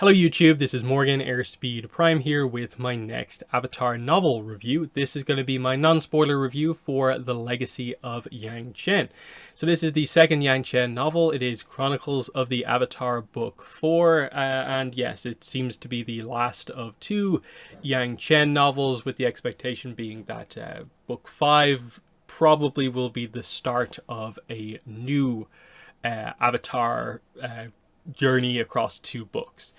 Hello YouTube, this is Morgan Airspeed Prime here with my next Avatar novel review. This is going to be my non-spoiler review for The Legacy of Yangchen. So this is the second Yangchen novel. It is Chronicles of the Avatar Book 4, and yes, it seems to be the last of two Yangchen novels, with the expectation being that Book 5 probably will be the start of a new Avatar journey across two books.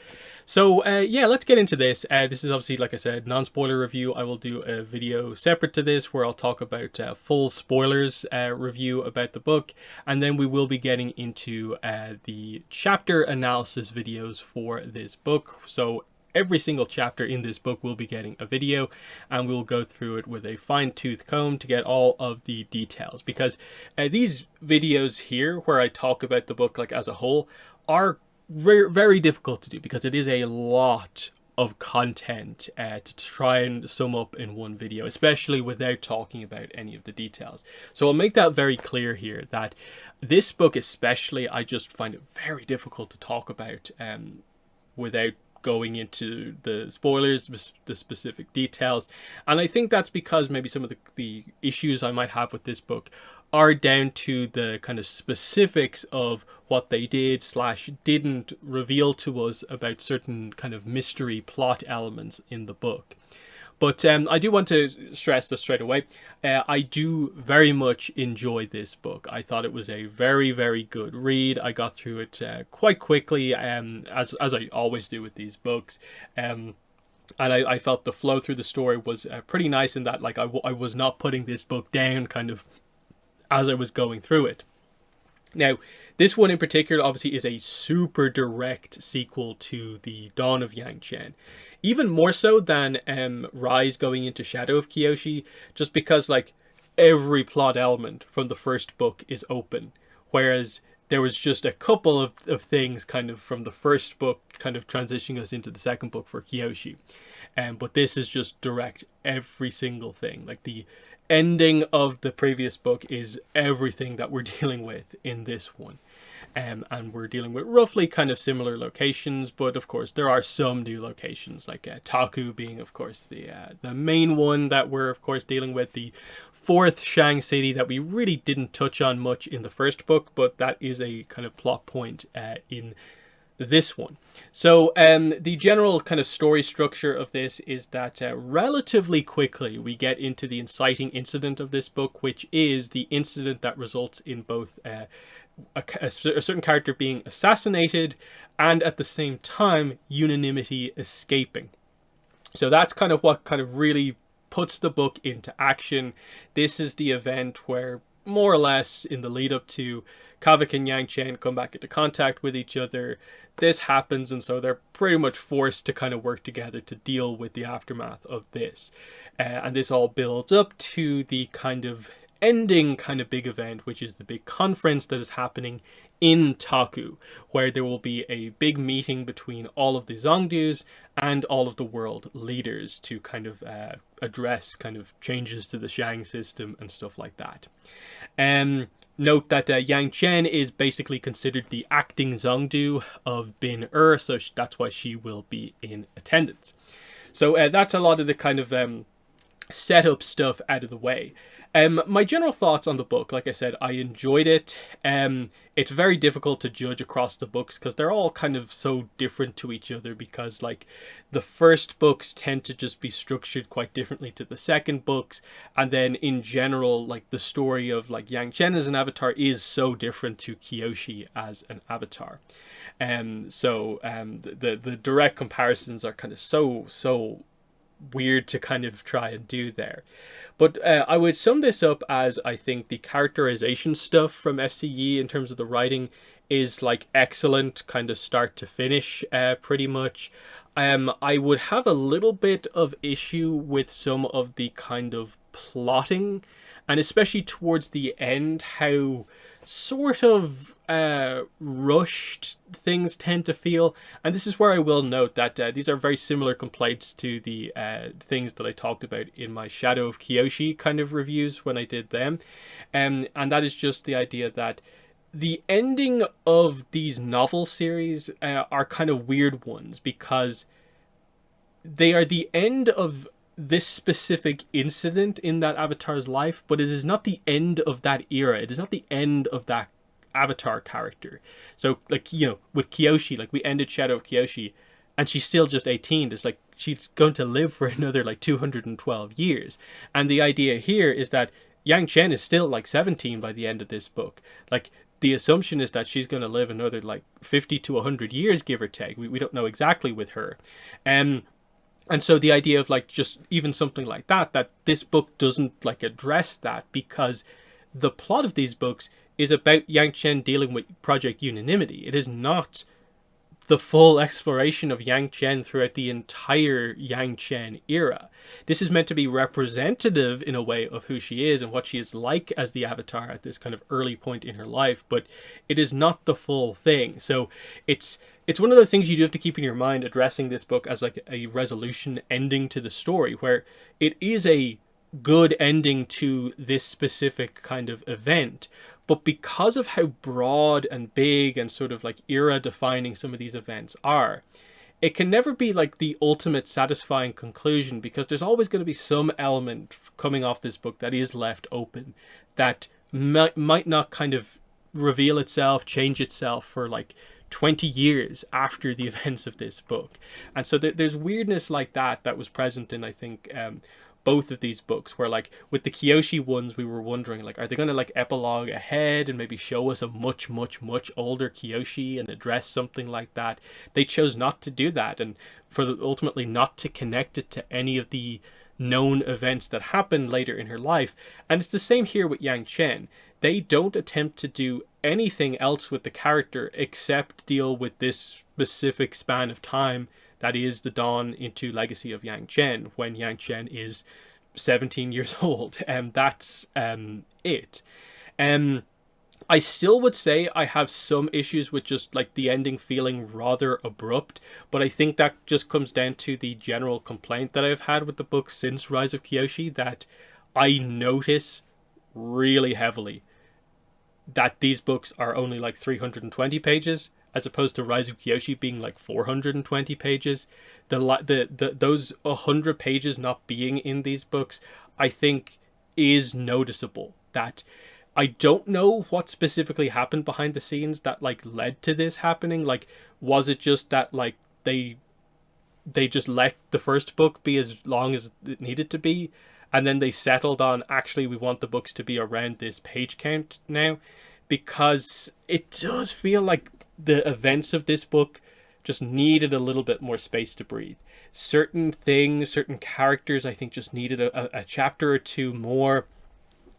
So yeah, let's get into this. This is obviously, like I said, non-spoiler review. I will do a video separate to this where I'll talk about full spoilers review about the book, and then we will be getting into the chapter analysis videos for this book. So every single chapter in this book will be getting a video, and we'll go through it with a fine-tooth comb to get all of the details, because these videos here where I talk about the book like as a whole are very difficult to do, because it is a lot of content to try and sum up in one video, especially without talking about any of the details. So I'll make that very clear here, that this book especially, I just find it very difficult to talk about without going into the spoilers, the specific details. And I think that's because maybe some of the issues I might have with this book are down to the kind of specifics of what they did / didn't reveal to us about certain kind of mystery plot elements in the book. But I do want to stress this straight away. I do very much enjoy this book. I thought it was a very good read. I got through it quite quickly, as I always do with these books. And I felt the flow through the story was pretty nice, in that like I was not putting this book down kind of as I was going through it. Now, this one in particular obviously is a super direct sequel to the Dawn of Yangchen. Even more so than Rise going into Shadow of Kyoshi, just because like every plot element from the first book is open, whereas there was just a couple of things kind of from the first book kind of transitioning us into the second book for Kyoshi. But this is just direct, every single thing. Like the ending of the previous book is everything that we're dealing with in this one. And we're dealing with roughly kind of similar locations, but of course there are some new locations, like Taku being of course the main one that we're of course dealing with, the fourth Shang city that we really didn't touch on much in the first book, but that is a kind of plot point in this one. So the general kind of story structure of this is that relatively quickly we get into the inciting incident of this book, which is the incident that results in both a certain character being assassinated and at the same time unanimity escaping. So that's kind of what kind of really puts the book into action. This is the event where, more or less in the lead up to, Kavik and Yangchen come back into contact with each other. This happens, and so they're pretty much forced to kind of work together to deal with the aftermath of this. And this all builds up to the kind of ending kind of big event, which is the big conference that is happening in Taku, where there will be a big meeting between all of the Zongdus and all of the world leaders to kind of address kind of changes to the Shang system and stuff like that. Note that Yangchen is basically considered the acting Zongdu of Bin so that's why she will be in attendance. So that's a lot of the kind of setup stuff out of the way. My general thoughts on the book, like I said, I enjoyed it. It's very difficult to judge across the books because they're all kind of so different to each other, because like the first books tend to just be structured quite differently to the second books, and then in general like the story of like Yangchen as an avatar is so different to Kyoshi as an avatar. The direct comparisons are kind of so weird to kind of try and do there. But I would sum this up as, I think the characterization stuff from FCE in terms of the writing is like excellent, kind of start to finish, pretty much. I would have a little bit of issue with some of the kind of plotting, and especially towards the end, how sort of rushed things tend to feel. And this is where I will note that these are very similar complaints to the things that I talked about in my Shadow of Kyoshi kind of reviews when I did them. And that is just the idea that the ending of these novel series are kind of weird ones because they are the end of this specific incident in that Avatar's life, but it is not the end of that era. It is not the end of that Avatar character. So, like, you know, with Kyoshi, like, we ended Shadow of Kyoshi, and she's still just 18. It's like she's going to live for another, like, 212 years. And the idea here is that Yang Chen is still, like, 17 by the end of this book. Like, the assumption is that she's going to live another, like, 50 to 100 years, give or take. We don't know exactly with her. And so the idea of, like, just even something like that this book doesn't, like, address that, because the plot of these books is about Yang Chen dealing with Project Unanimity. It is not the full exploration of Yang Chen throughout the entire Yang Chen era. This is meant to be representative in a way of who she is and what she is like as the Avatar at this kind of early point in her life, but it is not the full thing. So it's one of those things you do have to keep in your mind addressing this book as like a resolution ending to the story, where it is a good ending to this specific kind of event, but because of how broad and big and sort of like era defining some of these events are, it can never be like the ultimate satisfying conclusion, because there's always going to be some element coming off this book that is left open, that might not kind of reveal itself, change itself for like 20 years after the events of this book. And so there's weirdness like that was present in, I think, both of these books, where like with the Kyoshi ones, we were wondering, like, are they going to like epilogue ahead and maybe show us a much older Kyoshi and address something like that? They chose not to do that, and ultimately not to connect it to any of the known events that happened later in her life. And it's the same here with Yang Chen. They don't attempt to do anything else with the character except deal with this specific span of time that is the dawn into Legacy of Yangchen, when Yang Chen is 17 years old. And that's it. I still would say I have some issues with just like the ending feeling rather abrupt, but I think that just comes down to the general complaint that I've had with the book since Rise of Kyoshi, that I notice really heavily that these books are only like 320 pages, as opposed to Rise of Kyoshi being like 420 pages. Those 100 pages not being in these books, I think, is noticeable. That I don't know what specifically happened behind the scenes that like led to this happening. Like, was it just that like they just let the first book be as long as it needed to be, and then they settled on, actually, we want the books to be around this page count now? Because it does feel like the events of this book just needed a little bit more space to breathe. Certain things, certain characters, I think just needed a chapter or two more.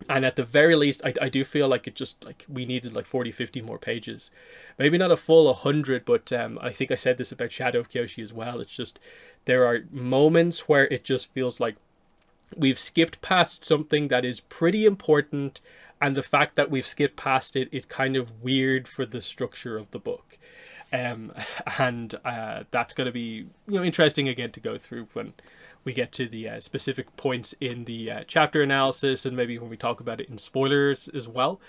And at the very least, I do feel like it just, like, we needed like 40-50 more pages. Maybe not a full 100, but I think I said this about Shadow of Kyoshi as well. It's just, there are moments where it just feels like we've skipped past something that is pretty important, and the fact that we've skipped past it is kind of weird for the structure of the book. And that's going to be, interesting again to go through when we get to the specific points in the chapter analysis, and maybe when we talk about it in spoilers as well.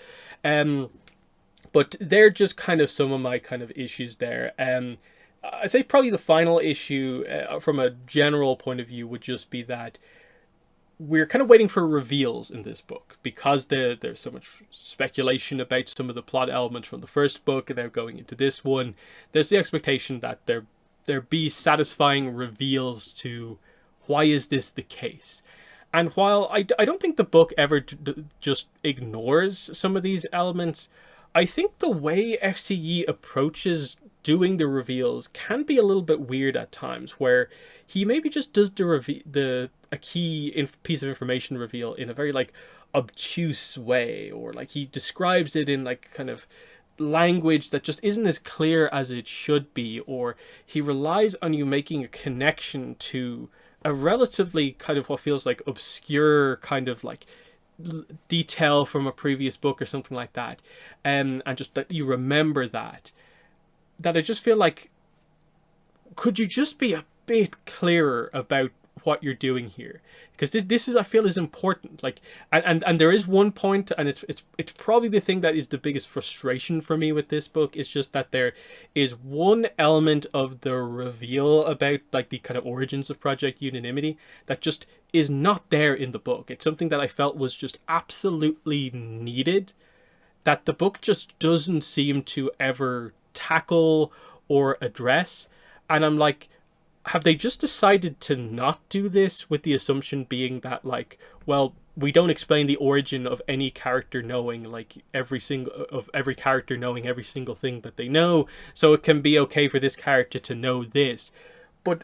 But they're just kind of some of my kind of issues there. I'd say probably the final issue from a general point of view would just be that we're kind of waiting for reveals in this book, because there's so much speculation about some of the plot elements from the first book, and they're going into this one. There's the expectation that there be satisfying reveals to why is this the case. And while I don't think the book ever just ignores some of these elements, I think the way FCE approaches doing the reveals can be a little bit weird at times, where he maybe just does a key piece of information reveal in a very like obtuse way, or like he describes it in like kind of language that just isn't as clear as it should be, or he relies on you making a connection to a relatively kind of what feels like obscure kind of like detail from a previous book or something like that, and just that you remember that I just feel like, could you just be a bit clearer about what you're doing here, because this is, I feel, is important. Like, and there is one point, and it's probably the thing that is the biggest frustration for me with this book. It's just that there is one element of the reveal about like the kind of origins of Project Unanimity that just is not there in the book. It's something that I felt was just absolutely needed, that the book just doesn't seem to ever tackle or address. And I'm like, have they just decided to not do this, with the assumption being that, like, well, we don't explain the origin of any character knowing like every character knowing every single thing that they know, so it can be okay for this character to know this. But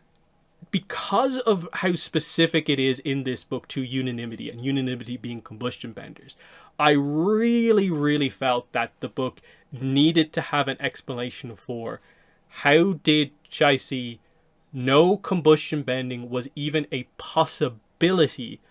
because of how specific it is in this book to unanimity, and unanimity being combustion benders, I really, really felt that the book needed to have an explanation for how did Chai-Si know combustion bending was even a possibility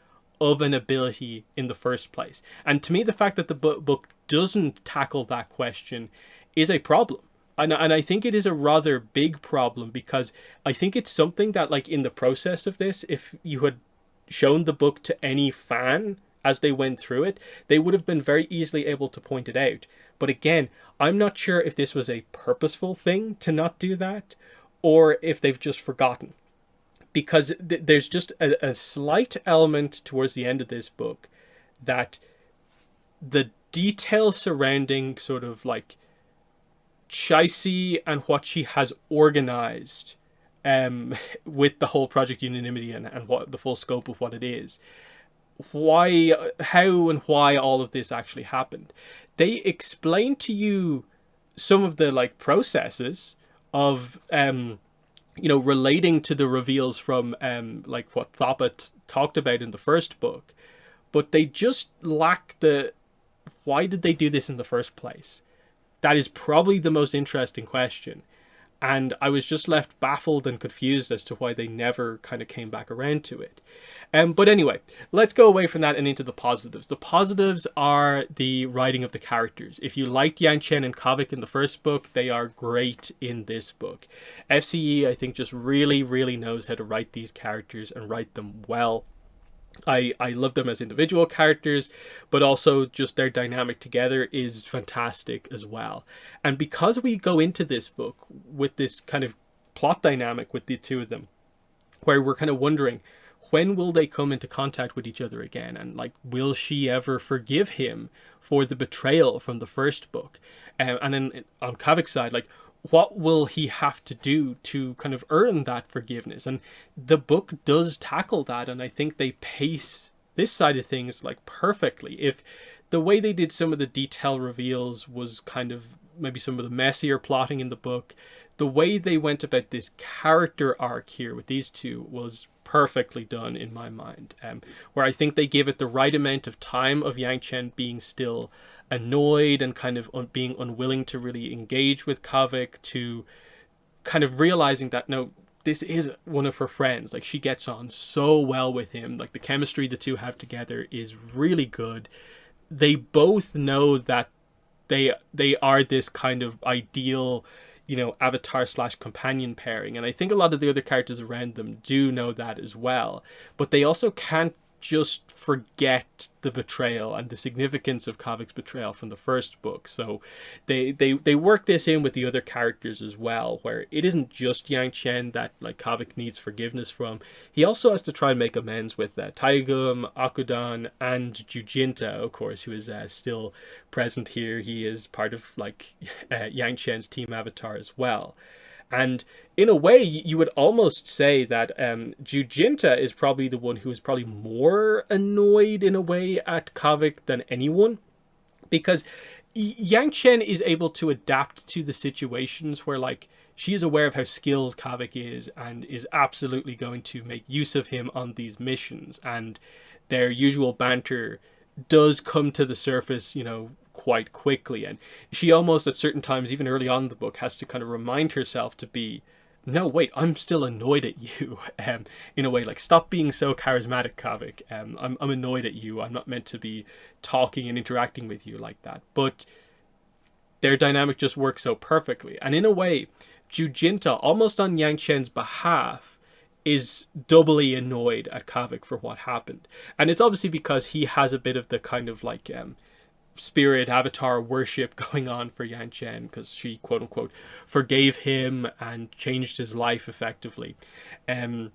of an ability in the first place. And to me, the fact that the book doesn't tackle that question is a problem. And I think it is a rather big problem, because I think it's something that, like, in the process of this, if you had shown the book to any fan as they went through it, they would have been very easily able to point it out. But again, I'm not sure if this was a purposeful thing to not do that, or if they've just forgotten. Because there's just a slight element towards the end of this book that the detail surrounding sort of like Chai-Si and what she has organized with the whole Project Unanimity and what the full scope of what it is, how and why all of this actually happened. They explain to you some of the like processes of relating to the reveals from like what Thoppa talked about in the first book, but they just lack the why did they do this in the first place? That is probably the most interesting question. And I was just left baffled and confused as to why they never kind of came back around to it. But anyway, let's go away from that and into the positives. The positives are the writing of the characters. If you liked Yangchen and Kavik in the first book, they are great in this book. FCE, I think, just really, really knows how to write these characters and write them well. I love them as individual characters, but also just their dynamic together is fantastic as well. And because we go into this book with this kind of plot dynamic with the two of them, where we're kind of wondering, when will they come into contact with each other again? And like, will she ever forgive him for the betrayal from the first book? And then on Kavik's side, like, what will he have to do to kind of earn that forgiveness? And the book does tackle that, and I think they pace this side of things like perfectly. If the way they did some of the detail reveals was kind of maybe some of the messier plotting in the book, the way they went about this character arc here with these two was perfectly done in my mind, where I think they give it the right amount of time of Yangchen being still annoyed and kind of being unwilling to really engage with Kavik, to kind of realizing that no, this is one of her friends. Like, she gets on so well with him. Like, the chemistry the two have together is really good. They both know that they are this kind of ideal, avatar / companion pairing. And I think a lot of the other characters around them do know that as well. But they also can't just forget the betrayal and the significance of Kavik's betrayal from the first book. So they work this in with the other characters as well, where it isn't just Yangchen that like Kavik needs forgiveness from. He also has to try and make amends with Taegum, Akudan, and Jujinta, of course, who is still present here. He is part of like Yangchen's team avatar as well. And in a way, you would almost say that Jujinta is probably the one who is probably more annoyed in a way at Kavik than anyone. Because Yangchen is able to adapt to the situations where, like, she is aware of how skilled Kavik is and is absolutely going to make use of him on these missions. And their usual banter does come to the surface, quite quickly, and she almost at certain times, even early on in the book, has to kind of remind herself to be, no, wait, I'm still annoyed at you, in a way, like, stop being so charismatic, Kavik. I'm annoyed at you. I'm not meant to be talking and interacting with you like that. But their dynamic just works so perfectly, and in a way, Jujinta, almost on Yangchen's behalf, is doubly annoyed at Kavik for what happened. And it's obviously because he has a bit of the kind of like spirit avatar worship going on for Yangchen, because she quote unquote forgave him and changed his life effectively. And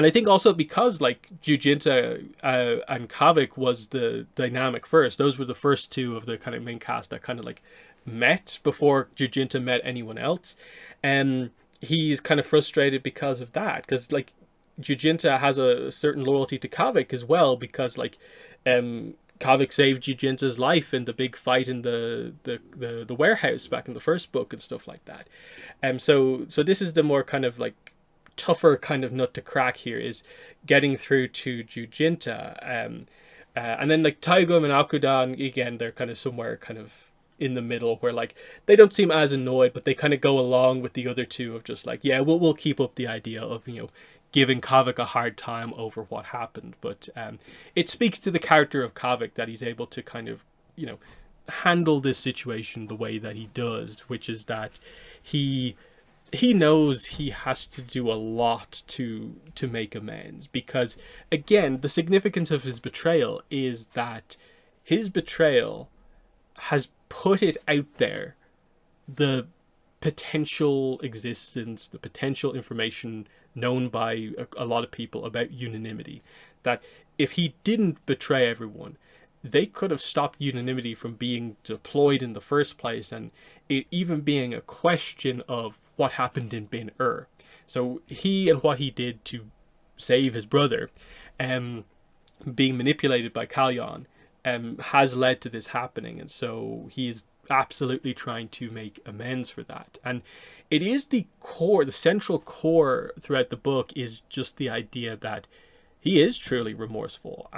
I think also because like Jujinta and Kavik was the dynamic first. Those were the first two of the kind of main cast that kind of like met before Jujinta met anyone else. And he's kind of frustrated because of that. Because like Jujinta has a certain loyalty to Kavik as well, because like Kavik saved Jujinta's life in the big fight in the warehouse back in the first book and stuff like that. So this is the more kind of like tougher kind of nut to crack here, is getting through to Jujinta. And then like Taigum and Akudan, again, they're kind of somewhere kind of in the middle, where like they don't seem as annoyed, but they kind of go along with the other two of just like, yeah, we'll keep up the idea of, you know, giving Kavik a hard time over what happened. But it speaks to the character of Kavik that he's able to kind of, you know, handle this situation the way that he does, which is that he knows he has to do a lot to make amends, because again, the significance of his betrayal is that his betrayal has put it out there, the potential existence, the potential information known by a lot of people about unanimity, that if he didn't betray everyone, they could have stopped unanimity from being deployed in the first place, and it even being a question of what happened in Bin So he and what he did to save his brother, being manipulated by Kalyan, has led to this happening, and so he's absolutely trying to make amends for that. And it is the core, the central core throughout the book, is just the idea that he is truly remorseful,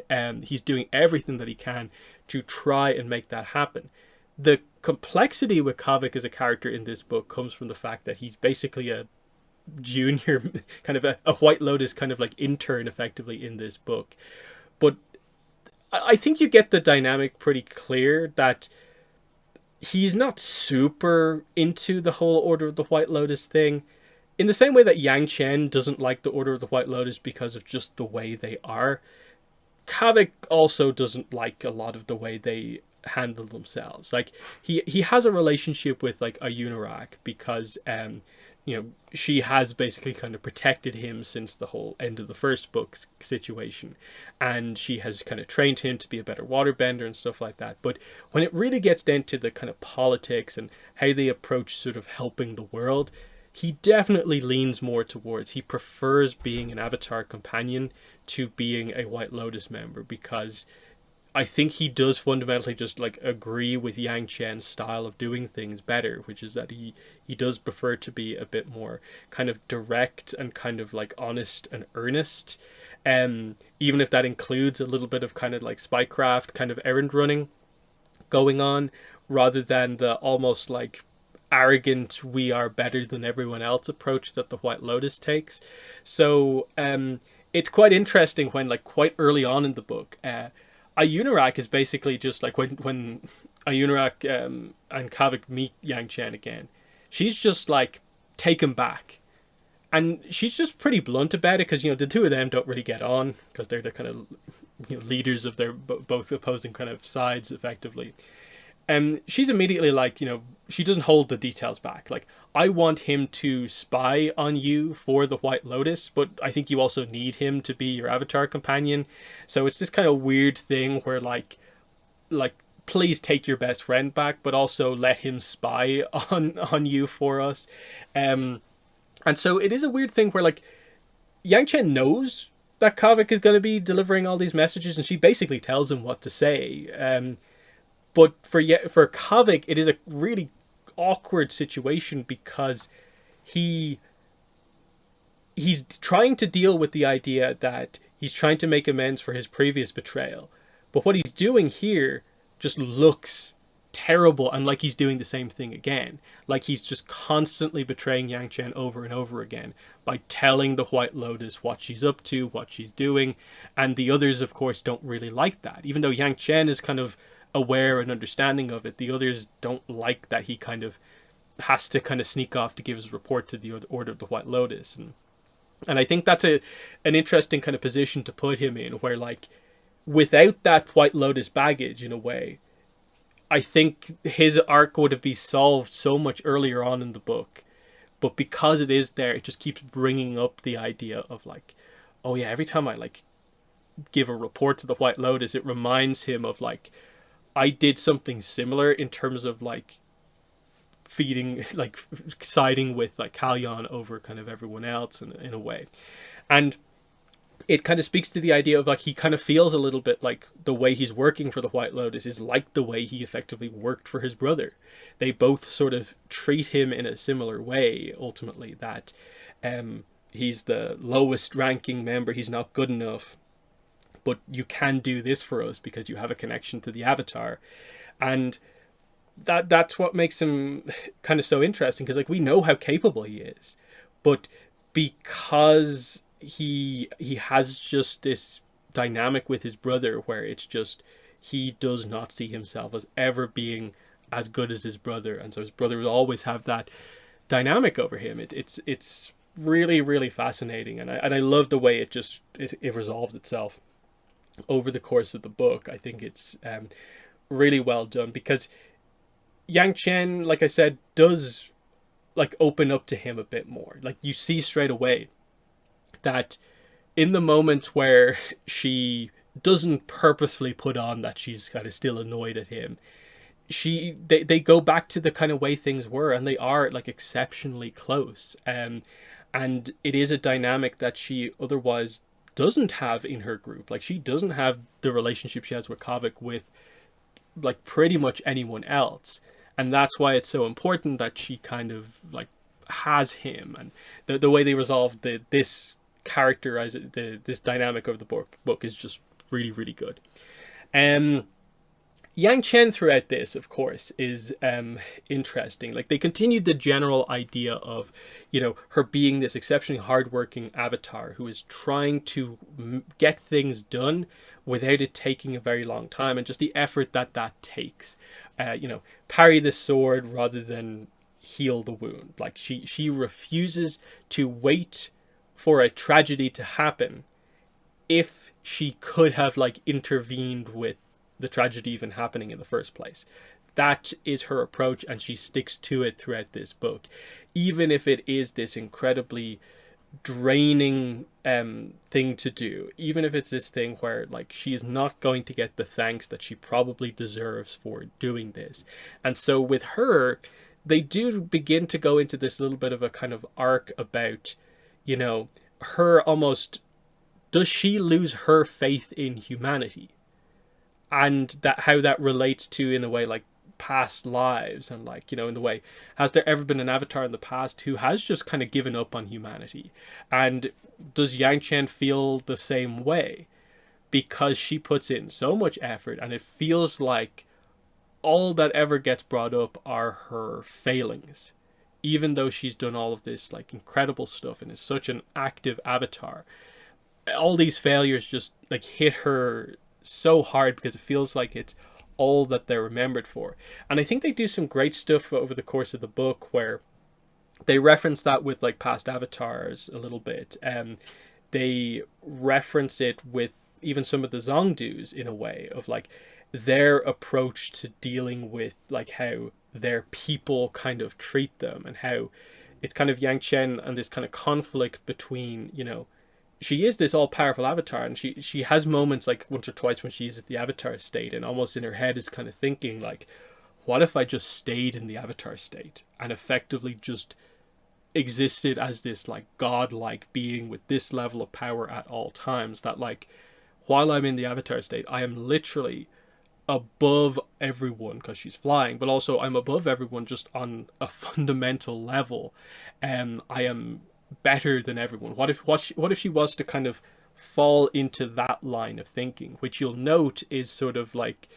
and he's doing everything that he can to try and make that happen. The complexity with Kavik as a character in this book comes from the fact that he's basically a junior, kind of a White Lotus kind of like intern effectively in this book. But I think you get the dynamic pretty clear that he's not super into the whole Order of the White Lotus thing. In the same way that Yangchen doesn't like the Order of the White Lotus because of just the way they are, Kavik also doesn't like a lot of the way they handle themselves. Like he has a relationship with like a Unarak because you know, she has basically kind of protected him since the whole end of the first book situation, and she has kind of trained him to be a better waterbender and stuff like that. But when it really gets down to the kind of politics and how they approach sort of helping the world, he definitely leans more towards, he prefers being an Avatar companion to being a White Lotus member, because I think he does fundamentally just like agree with Yang Chen's style of doing things better, which is that he does prefer to be a bit more kind of direct and kind of like honest and earnest. Even if that includes a little bit of kind of like spycraft, kind of errand running going on, rather than the almost like arrogant, we are better than everyone else approach that the White Lotus takes. So it's quite interesting when like quite early on in the book, Ayunarak is basically just like when Ayunarak and Kavik meet Yangchen again, she's just like taken back, and she's just pretty blunt about it, because you know the two of them don't really get on because they're the kind of, you know, leaders of their both opposing kind of sides effectively. And she's immediately like, you know, she doesn't hold the details back. Like, I want him to spy on you for the White Lotus, but I think you also need him to be your Avatar companion. So it's this kind of weird thing where like please take your best friend back, but also let him spy on you for us. And so it is a weird thing where like Yangchen knows that Kavik is going to be delivering all these messages, and she basically tells him what to say. But for Kavik, it is a really awkward situation, because he's trying to deal with the idea that he's trying to make amends for his previous betrayal. But what he's doing here just looks terrible, and like he's doing the same thing again. Like he's just constantly betraying Yangchen over and over again by telling the White Lotus what she's up to, what she's doing. And the others, of course, don't really like that. Even though Yangchen is kind of aware and understanding of it, the others don't like that he kind of has to kind of sneak off to give his report to the Order of the White Lotus. And And I think that's an interesting kind of position to put him in, where like without that White Lotus baggage, in a way, I think his arc would have been solved so much earlier on in the book. But because it is there, it just keeps bringing up the idea of like, oh yeah, every time I like give a report to the White Lotus, it reminds him of like, I did something similar in terms of like feeding, like siding with like Kalyan over kind of everyone else in a way. And it kind of speaks to the idea of like, he kind of feels a little bit like the way he's working for the White Lotus is like the way he effectively worked for his brother. They both sort of treat him in a similar way, ultimately, that he's the lowest ranking member, he's not good enough, but you can do this for us because you have a connection to the Avatar. And that's what makes him kind of so interesting, because like we know how capable he is, but because he has just this dynamic with his brother where it's just he does not see himself as ever being as good as his brother, and so his brother will always have that dynamic over him. It's really, really fascinating, and I love the way it resolves itself over the course of the book. I think it's really well done, because Yangchen, like I said, does like open up to him a bit more. Like you see straight away that in the moments where she doesn't purposefully put on that she's kind of still annoyed at him, they go back to the kind of way things were, and they are like exceptionally close. And it is a dynamic that she otherwise doesn't have in her group. Like she doesn't have the relationship she has with Kavik with like pretty much anyone else. And that's why it's so important that she kind of like has him, and the way they resolve this character as this dynamic of the book is just really, really good. Yang Chen throughout this, of course, is interesting. Like they continued the general idea of, you know, her being this exceptionally hardworking avatar who is trying to get things done without it taking a very long time, and just the effort that takes. You know, parry the sword rather than heal the wound. Like she refuses to wait for a tragedy to happen if she could have like intervened with the tragedy even happening in the first place. That is her approach, and she sticks to it throughout this book, even if it is this incredibly draining thing to do, even if it's this thing where like she is not going to get the thanks that she probably deserves for doing this. And so with her, they do begin to go into this little bit of a kind of arc about, you know, her almost, does she lose her faith in humanity, and that how that relates to, in a way, like past lives, and like, you know, in the way, has there ever been an avatar in the past who has just kind of given up on humanity? And does Yang Chen feel the same way, because she puts in so much effort, and it feels like all that ever gets brought up are her failings, even though she's done all of this like incredible stuff and is such an active avatar? All these failures just like hit her so hard, because it feels like it's all that they're remembered for. And I think they do some great stuff over the course of the book where they reference that with like past avatars a little bit, and they reference it with even some of the Zongdus in a way of like their approach to dealing with like how their people kind of treat them, and how it's kind of Yang Chen and this kind of conflict between, you know, she is this all-powerful avatar, and she has moments like once or twice when she's at the avatar state, and almost in her head is kind of thinking like, what if I just stayed in the avatar state and effectively just existed as this like godlike being with this level of power at all times, that like while I'm in the avatar state I am literally above everyone, because she's flying, but also I'm above everyone just on a fundamental level, and I am better than everyone. What if she was to kind of fall into that line of thinking, which you'll note is sort of like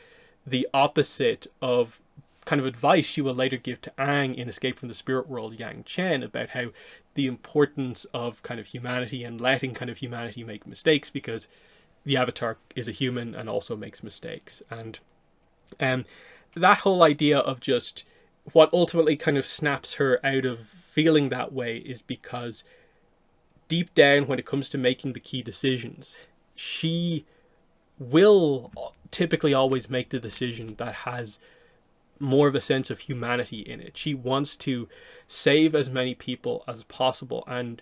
the opposite of kind of advice she will later give to Aang in Escape from the Spirit World, Yang Chen, about how the importance of kind of humanity and letting kind of humanity make mistakes, because the avatar is a human and also makes mistakes. And that whole idea of just what ultimately kind of snaps her out of feeling that way is because deep down, when it comes to making the key decisions, she will typically always make the decision that has more of a sense of humanity in it. She wants to save as many people as possible and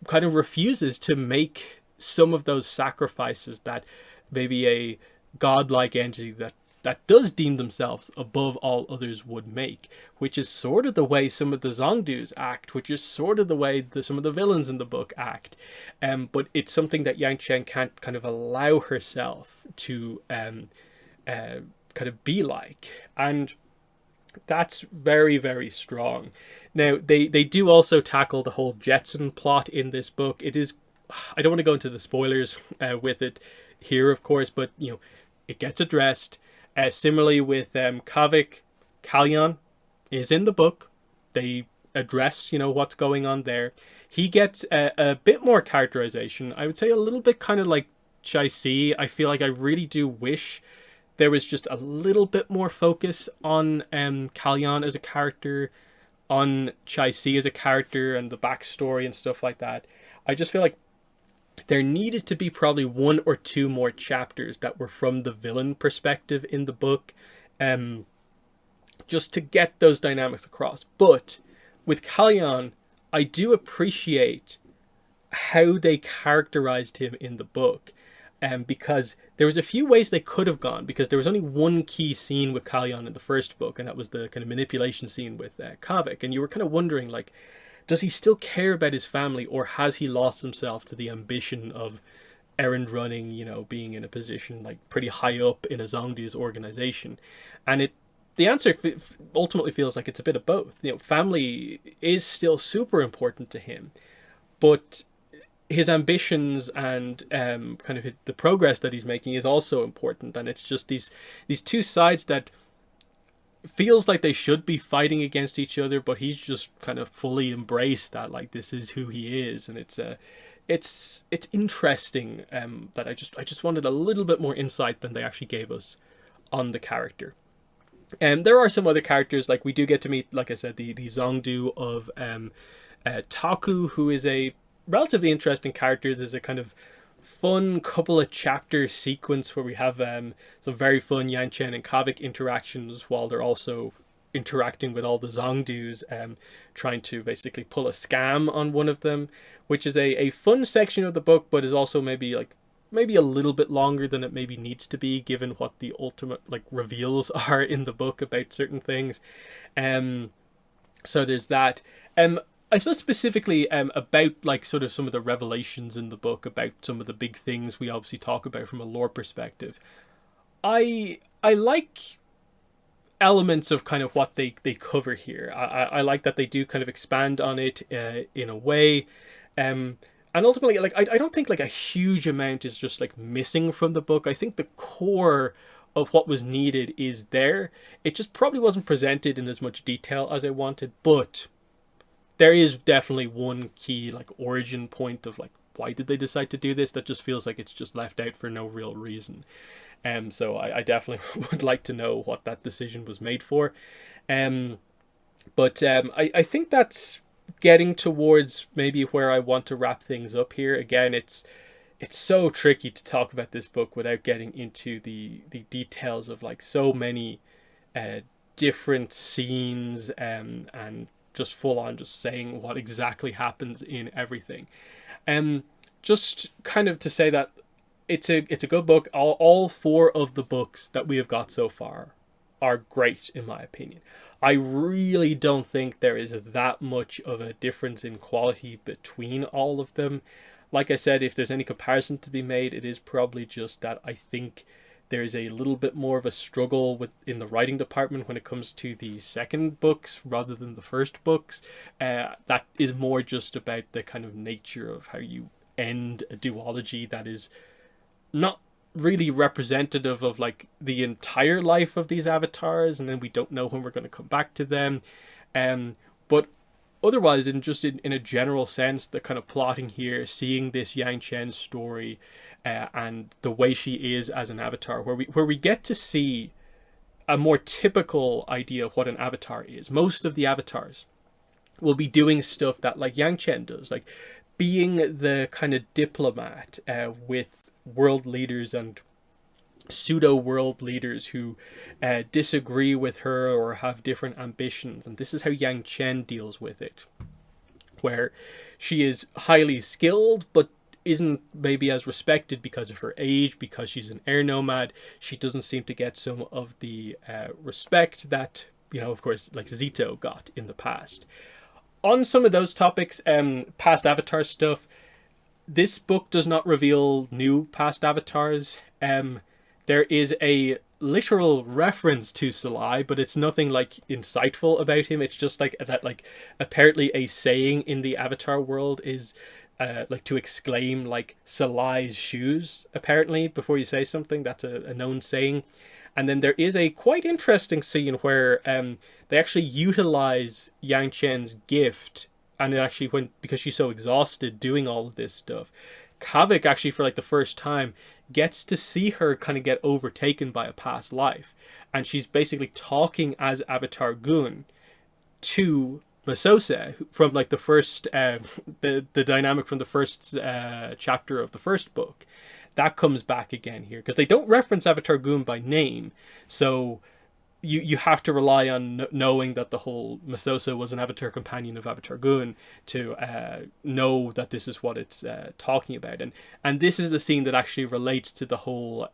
kind of refuses to make some of those sacrifices that maybe a godlike entity that does deem themselves above all others would make, which is sort of the way some of the Zongdus act, which is sort of the way some of the villains in the book act. But it's something that Yangchen can't kind of allow herself to kind of be like. And that's very, very strong. Now, they do also tackle the whole Jetson plot in this book. It is, I don't want to go into the spoilers with it here, of course, but, you know, it gets addressed. Similarly with Kavik, Kalyan is in the book. They address, you know, what's going on there. He gets a bit more characterization. I would say a little bit kind of like Chai-Si. I feel like I really do wish there was just a little bit more focus on Kalyan as a character, on Chai-Si as a character, and the backstory and stuff like that. I just feel like there needed to be probably 1 or 2 more chapters that were from the villain perspective in the book, just to get those dynamics across. But with Kalyan, I do appreciate how they characterized him in the book, because there was a few ways they could have gone, because there was only one key scene with Kalyan in the first book, and that was the kind of manipulation scene with Kavik, and you were kind of wondering, like, does he still care about his family, or has he lost himself to the ambition of errand running, you know, being in a position like pretty high up in a Zongdu's organization? And the answer ultimately feels like it's a bit of both. You know, family is still super important to him, but his ambitions and kind of the progress that he's making is also important. And it's just these two sides that feels like they should be fighting against each other, but he's just kind of fully embraced that, like, this is who he is. And it's interesting that I just wanted a little bit more insight than they actually gave us on the character. And there are some other characters, like we do get to meet, like I said, the Zongdu of Taku, who is a relatively interesting character. There's a kind of fun couple of chapter sequence where we have some very fun Yangchen and Kavik interactions while they're also interacting with all the Zongdus, trying to basically pull a scam on one of them, which is a fun section of the book, but is also maybe a little bit longer than it maybe needs to be, given what the ultimate like reveals are in the book about certain things. So there's that. I suppose specifically about like sort of some of the revelations in the book about some of the big things we obviously talk about from a lore perspective. I like elements of kind of what they cover here. I like that they do kind of expand on it in a way. And ultimately, like, I don't think like a huge amount is just like missing from the book. I think the core of what was needed is there. It just probably wasn't presented in as much detail as I wanted, but there is definitely one key like origin point of like, why did they decide to do this, that just feels like it's just left out for no real reason. So I definitely would like to know what that decision was made for. But I think that's getting towards maybe where I want to wrap things up here. Again, it's so tricky to talk about this book without getting into the details of like so many different scenes and just full on just saying what exactly happens in everything. Just kind of to say that it's a good book. All 4 of the books that we have got so far are great in my opinion. I really don't think there is that much of a difference in quality between all of them. Like I said, if there's any comparison to be made, it is probably just that I think there's a little bit more of a struggle in the writing department when it comes to the second books rather than the first books. That is more just about the kind of nature of how you end a duology that is not really representative of like the entire life of these avatars, and then we don't know when we're going to come back to them. But otherwise, in a general sense, the kind of plotting here, seeing this Yangchen story, and the way she is as an avatar, where we get to see a more typical idea of what an avatar is. Most of the avatars will be doing stuff that like Yangchen does, like being the kind of diplomat with world leaders and pseudo world leaders who disagree with her or have different ambitions. And this is how Yang Chen deals with it, where she is highly skilled but isn't maybe as respected because of her age, because she's an air nomad. She doesn't seem to get some of the respect that, of course, like Zito got in the past. On some of those topics, past Avatar stuff, this book does not reveal new past avatars. There is a literal reference to Salai, but it's nothing like insightful about him. It's just like that, like apparently a saying in the Avatar world is like to exclaim like Salai's shoes, apparently, before you say something. That's a known saying. And then there is a quite interesting scene where they actually utilize Yang Chen's gift, and it actually went, because she's so exhausted doing all of this stuff, Kavik actually for like the first time gets to see her kind of get overtaken by a past life, and she's basically talking as Avatar Gun to Masose from like the first the dynamic from the first chapter of the first book. That comes back again here because they don't reference Avatar Gun by name, so you have to rely on knowing that the whole Masose was an Avatar companion of Avatar Gun to know that this is what it's talking about. And this is a scene that actually relates to the whole,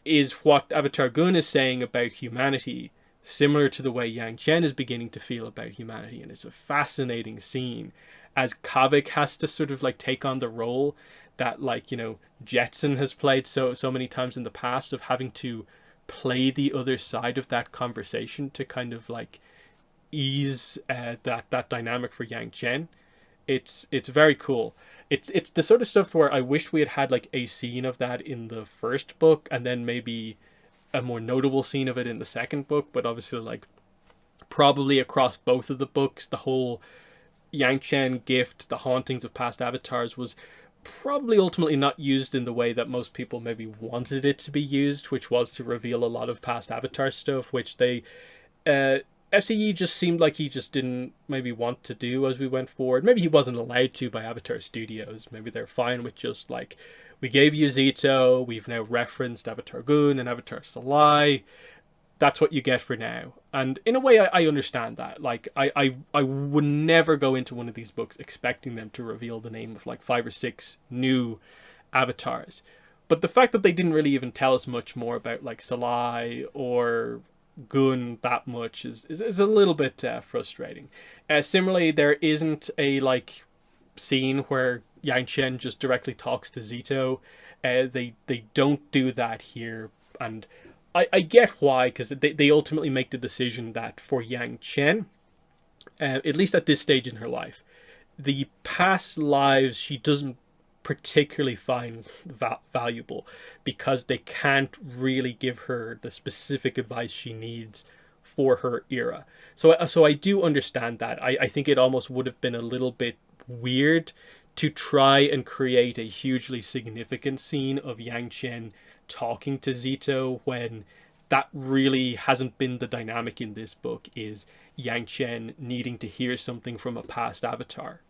is what Avatar Gun is saying about humanity similar to the way Yang Chen is beginning to feel about humanity. And it's a fascinating scene as Kavik has to sort of like take on the role that, like, Jetson has played so many times in the past, of having to play the other side of that conversation to kind of like ease that dynamic for Yang Chen. It's very cool. It's the sort of stuff where I wish we had like a scene of that in the first book, and then maybe a more notable scene of it in the second book. But obviously, like, probably across both of the books, the whole Yang Chen gift, the hauntings of past avatars, was probably ultimately not used in the way that most people maybe wanted it to be used, which was to reveal a lot of past avatar stuff, which they FCE just seemed like he just didn't maybe want to do as we went forward. Maybe he wasn't allowed to by Avatar Studios. Maybe they're fine with just like, we gave you Zito, we've now referenced Avatar Gun and Avatar Salai, that's what you get for now. And in a way, I understand that. Like, I would never go into one of these books expecting them to reveal the name of like 5 or 6 new avatars. But the fact that they didn't really even tell us much more about like Salai or Gun that much is a little bit frustrating. Similarly, there isn't a like scene where Yang Chen just directly talks to Zito. They don't do that here, and I get why, because they ultimately make the decision that for Yang Chen, at least at this stage in her life, the past lives she doesn't particularly find valuable, because they can't really give her the specific advice she needs for her era. So I do understand that. I think it almost would have been a little bit weird to try and create a hugely significant scene of Yang Chen talking to Zito when that really hasn't been the dynamic in this book, is Yang Chen needing to hear something from a past avatar.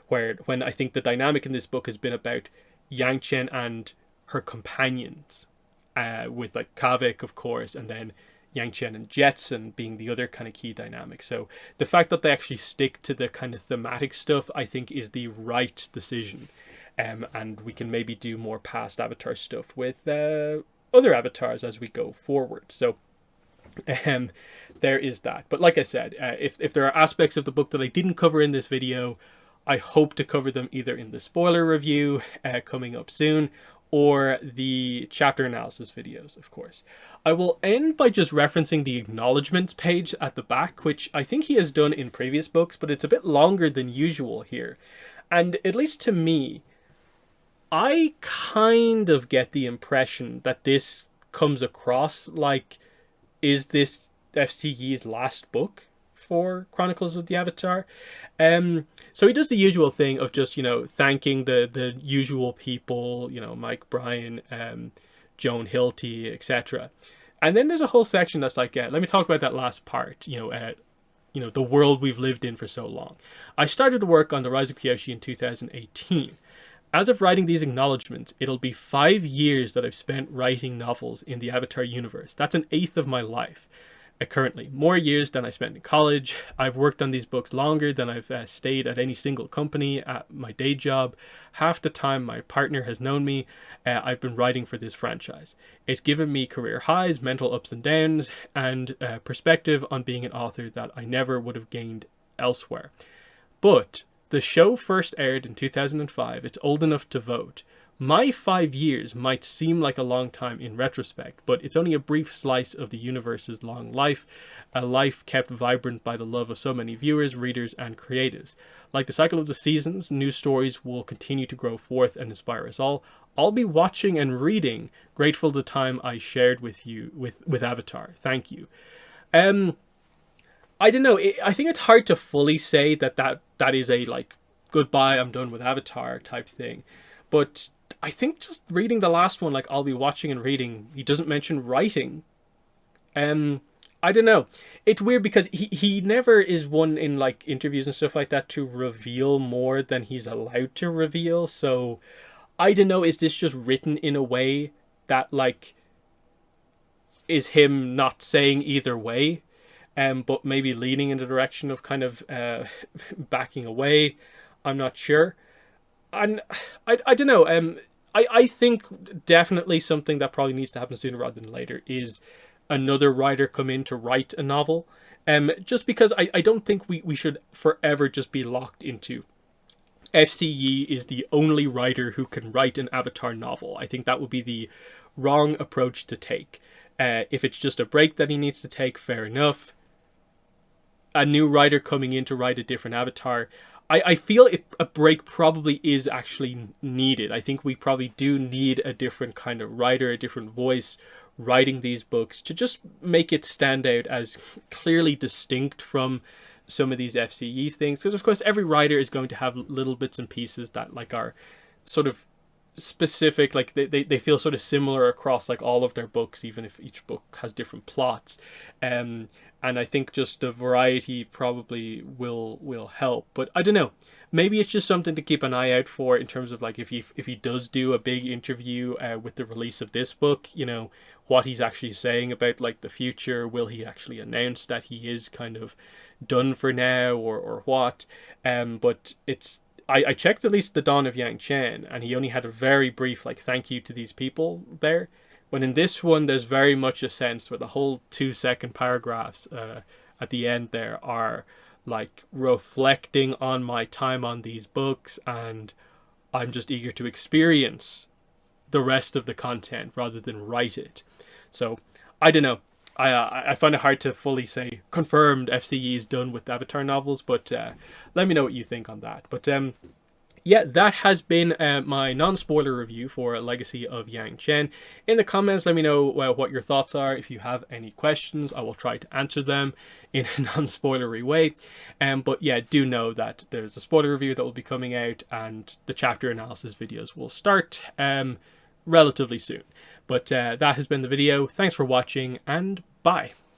When I think the dynamic in this book has been about Yang Chen and her companions, with like Kavik, of course, and then Yang Chen and Jetson being the other kind of key dynamic. So the fact that they actually stick to the kind of thematic stuff, I think, is the right decision. And we can maybe do more past avatar stuff with other avatars as we go forward. So there is that. But like I said, if there are aspects of the book that I didn't cover in this video, I hope to cover them either in the spoiler review coming up soon, or the chapter analysis videos, of course. I will end by just referencing the acknowledgements page at the back, which I think he has done in previous books, but it's a bit longer than usual here. And at least to me, I kind of get the impression that this comes across like, is this FCE's last book for Chronicles of the Avatar? So he does the usual thing of just, thanking the usual people, Mike Bryan, Joan Hilty, etc. And then there's a whole section that's like, let me talk about that last part, you know, the world we've lived in for so long. I started the work on The Rise of Kyoshi in 2018. As of writing these acknowledgements, it'll be 5 years that I've spent writing novels in the Avatar universe. That's an eighth of my life. Currently, more years than I spent in college. I've worked on these books longer than I've stayed at any single company at my day job. Half the time my partner has known me, I've been writing for this franchise. It's given me career highs, mental ups and downs, and perspective on being an author that I never would have gained elsewhere. But the show first aired in 2005. It's old enough to vote. My 5 years might seem like a long time in retrospect, but it's only a brief slice of the universe's long life, a life kept vibrant by the love of so many viewers, readers, and creators. Like the cycle of the seasons, new stories will continue to grow forth and inspire us all. I'll be watching and reading, grateful the time I shared with you with Avatar. Thank you. I don't know. I think it's hard to fully say that is a like goodbye, I'm done with Avatar type thing, but I think just reading the last one, like I'll be watching and reading, he doesn't mention writing. I don't know. It's weird because he never is one in like interviews and stuff like that to reveal more than he's allowed to reveal. So I don't know, is this just written in a way that like is him not saying either way, but maybe leaning in the direction of kind of backing away? I'm not sure. And I don't know. I think definitely something that probably needs to happen sooner rather than later is another writer come in to write a novel. Just because I don't think we should forever just be locked into FCE is the only writer who can write an Avatar novel. I think that would be the wrong approach to take. If it's just a break that he needs to take, fair enough. A new writer coming in to write a different Avatar, I feel a break probably is actually needed. I think we probably do need a different kind of writer, a different voice writing these books to just make it stand out as clearly distinct from some of these FCE things. Because of course every writer is going to have little bits and pieces that like are sort of specific, like they feel sort of similar across like all of their books, even if each book has different plots. And I think just the variety probably will help. But I don't know. Maybe it's just something to keep an eye out for in terms of like if he does do a big interview with the release of this book, you know, what he's actually saying about like the future. Will he actually announce that he is kind of done for now or what? But it's I checked at least the Dawn of Yangchen, and he only had a very brief like thank you to these people there. When in this one, there's very much a sense where the whole 2-second paragraphs at the end there are like reflecting on my time on these books, and I'm just eager to experience the rest of the content rather than write it. So I don't know. I find it hard to fully say confirmed FCE is done with Avatar novels, but let me know what you think on that. But yeah, that has been my non-spoiler review for Legacy of Yangchen. In the comments, let me know what your thoughts are. If you have any questions, I will try to answer them in a non-spoilery way. But yeah, do know that there's a spoiler review that will be coming out, and the chapter analysis videos will start relatively soon. But that has been the video. Thanks for watching, and bye.